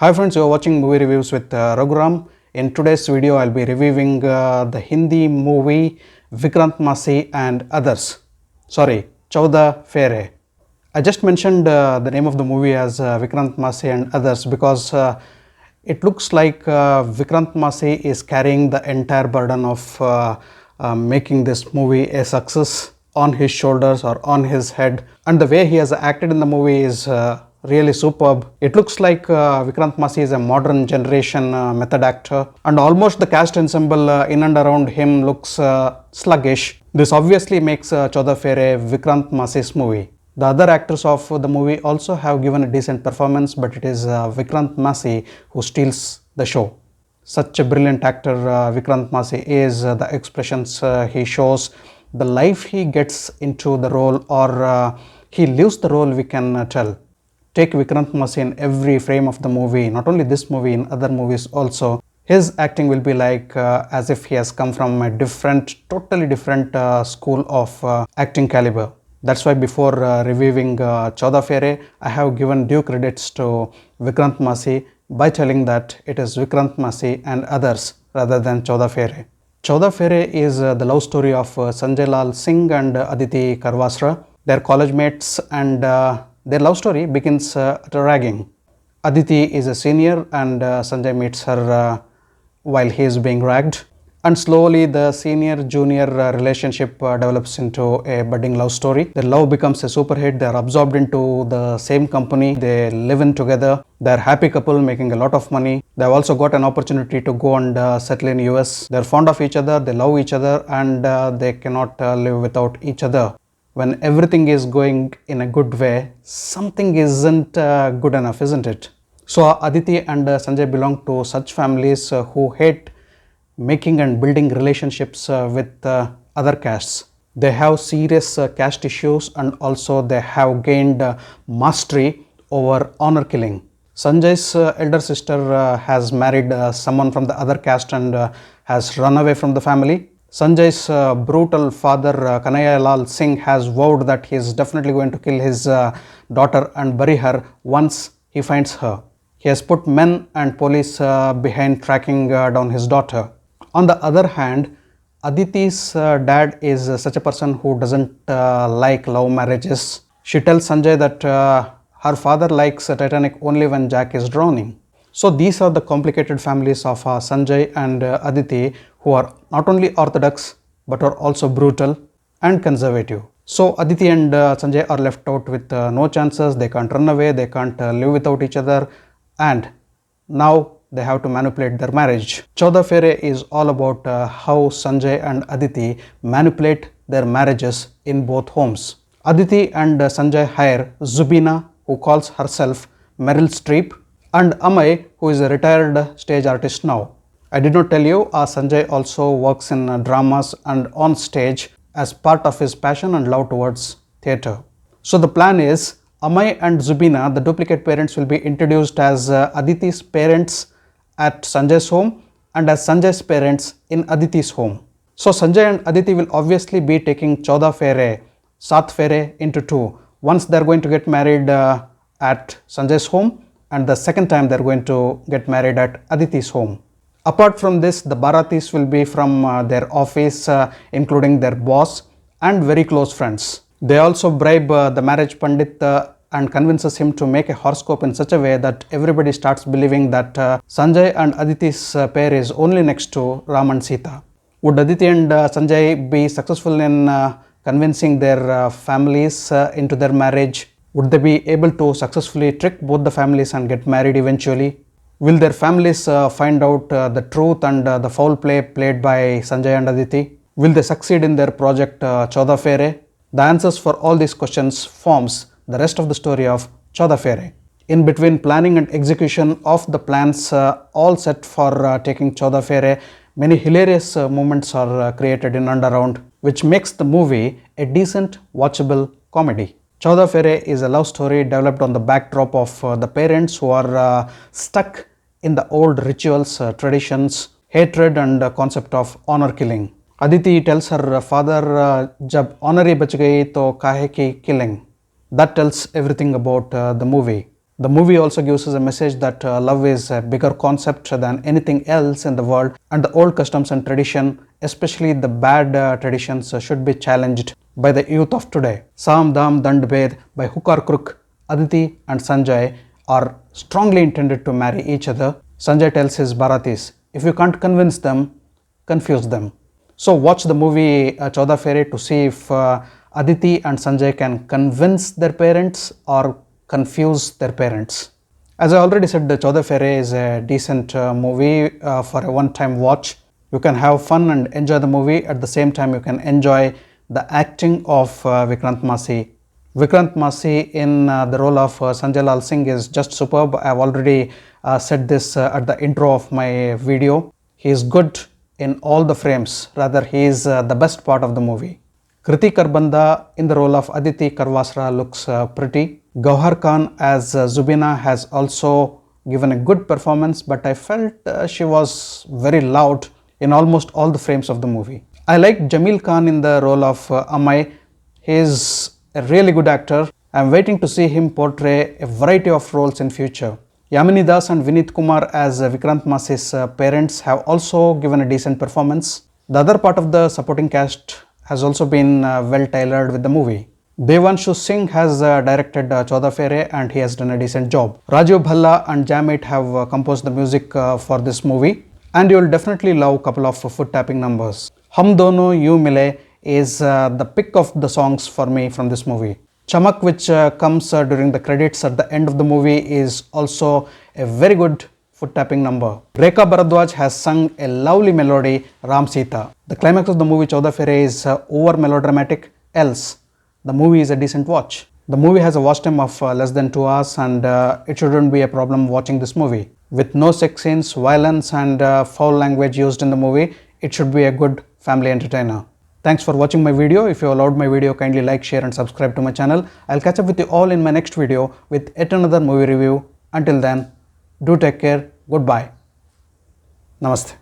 Hi friends, you are watching movie reviews with Raghuram. In today's video, I'll be reviewing the Hindi movie Vikrant Massey and others. Sorry, Chauda Phere. I just mentioned the name of the movie as Vikrant Massey and others because it looks like Vikrant Massey is carrying the entire burden of making this movie a success on his shoulders or on his head, and the way he has acted in the movie is really superb. It looks like Vikrant Massey is a modern generation method actor, and almost the cast ensemble in and around him looks sluggish. This obviously makes Chauda Phere Vikrant Massey's movie. The other actors of the movie also have given a decent performance, but it is Vikrant Massey who steals the show. Such a brilliant actor Vikrant Massey is, the expressions he shows, the life he gets into the role, or he lives the role, we can tell. Take Vikrant Massey in every frame of the movie, not only this movie, in other movies also. His acting will be like as if he has come from a totally different school of acting caliber. That's why before reviewing Chauda Phere, I have given due credits to Vikrant Massey by telling that it is Vikrant Massey and others rather than Chauda Phere. Chauda Phere is the love story of Sanjay Lal Singh and Aditi Karwasra. They are college mates, and their love story begins at a ragging. Aditi is a senior and Sanjay meets her while he is being ragged. And slowly the senior-junior relationship develops into a budding love story. Their love becomes a super hit. They are absorbed into the same company. They live in together. They are a happy couple making a lot of money. They have also got an opportunity to go and settle in US. They are fond of each other. They love each other, and they cannot live without each other. When everything is going in a good way, something isn't good enough, isn't it? So Aditi and Sanjay belong to such families who hate making and building relationships with other castes. They have serious caste issues, and also they have gained mastery over honor killing. Sanjay's elder sister has married someone from the other caste and has run away from the family. Sanjay's brutal father Kanhaiya Lal Singh has vowed that he is definitely going to kill his daughter and bury her once he finds her. He has put men and police behind tracking down his daughter. On the other hand, Aditi's dad is such a person who doesn't like love marriages. She tells Sanjay that her father likes Titanic only when Jack is drowning. So these are the complicated families of Sanjay and Aditi, who are not only orthodox but are also brutal and conservative. So Aditi and Sanjay are left out with no chances. They can't run away, they can't live without each other, and now they have to manipulate their marriage. Chauda Phere is all about how Sanjay and Aditi manipulate their marriages in both homes. Aditi and Sanjay hire Zubina, who calls herself Meryl Streep, and Amay, who is a retired stage artist now. I did not tell you, Sanjay also works in dramas and on stage as part of his passion and love towards theatre. So the plan is Amay and Zubina, the duplicate parents, will be introduced as Aditi's parents at Sanjay's home and as Sanjay's parents in Aditi's home. So Sanjay and Aditi will obviously be taking Chauda Phere, Sat Phere into two. Once they are going to get married at Sanjay's home, and the second time they are going to get married at Aditi's home. Apart from this, the Baratis will be from their office, including their boss and very close friends. They also bribe the marriage pandit and convinces him to make a horoscope in such a way that everybody starts believing that Sanjay and Aditi's pair is only next to Ram and Sita. Would Aditi and Sanjay be successful in convincing their families into their marriage? Would they be able to successfully trick both the families and get married eventually? Will their families find out the truth and the foul play played by Sanjay and Aditi? Will they succeed in their project Chauda Phere? The answers for all these questions forms the rest of the story of Chauda Phere. In between planning and execution of the plans all set for taking Chauda Phere, many hilarious moments are created in and around, which makes the movie a decent watchable comedy. Chauda Phere is a love story developed on the backdrop of the parents who are stuck in the old rituals, traditions, hatred and concept of honor killing. Aditi tells her father, "Jab honor hi bach gayi to kahe ki killing." That tells everything about the movie. The movie also gives us a message that love is a bigger concept than anything else in the world, and the old customs and tradition, especially the bad traditions, should be challenged by the youth of today. Sam Dam Dand Bhed by hook or crook, Aditi and Sanjay are strongly intended to marry each other. Sanjay tells his Bharatis, if you can't convince them, confuse them. So watch the movie 14 Phere to see if Aditi and Sanjay can convince their parents or confuse their parents. As I already said, the 14 Phere is a decent movie for a one-time watch. You can have fun and enjoy the movie. At the same time, you can enjoy the acting of Vikrant Massey. Vikrant Massey in the role of Sanjay Lal Singh is just superb. I have already said this at the intro of my video. He is good in all the frames. Rather, he is the best part of the movie. Kriti Karbandha in the role of Aditi Karwasra looks pretty. Gauhar Khan as Zubina has also given a good performance, but I felt she was very loud in almost all the frames of the movie. I like Jamil Khan in the role of Amay. He is a really good actor. I am waiting to see him portray a variety of roles in future. Yamini Das and Vineet Kumar as Vikrant Massey's parents have also given a decent performance. The other part of the supporting cast has also been well tailored with the movie. Devanshu Singh has directed 14 Phere and he has done a decent job. Rajiv Bhalla and Jamit have composed the music for this movie, and you will definitely love a couple of foot tapping numbers. Hum Dono You Mile is the pick of the songs for me from this movie. Chamak, which comes during the credits at the end of the movie, is also a very good foot tapping number. Rekha Bharadwaj has sung a lovely melody, Ram Sita. The climax of the movie 14 Phere is over melodramatic, else the movie is a decent watch. The movie has a watch time of less than 2 hours, and it shouldn't be a problem watching this movie. With no sex scenes, violence and foul language used in the movie, it should be a good family entertainer. Thanks for watching my video. If you allowed my video, kindly like, share and subscribe to my channel. I'll catch up with you all in my next video with yet another movie review. Until then, do take care. Goodbye. Namaste.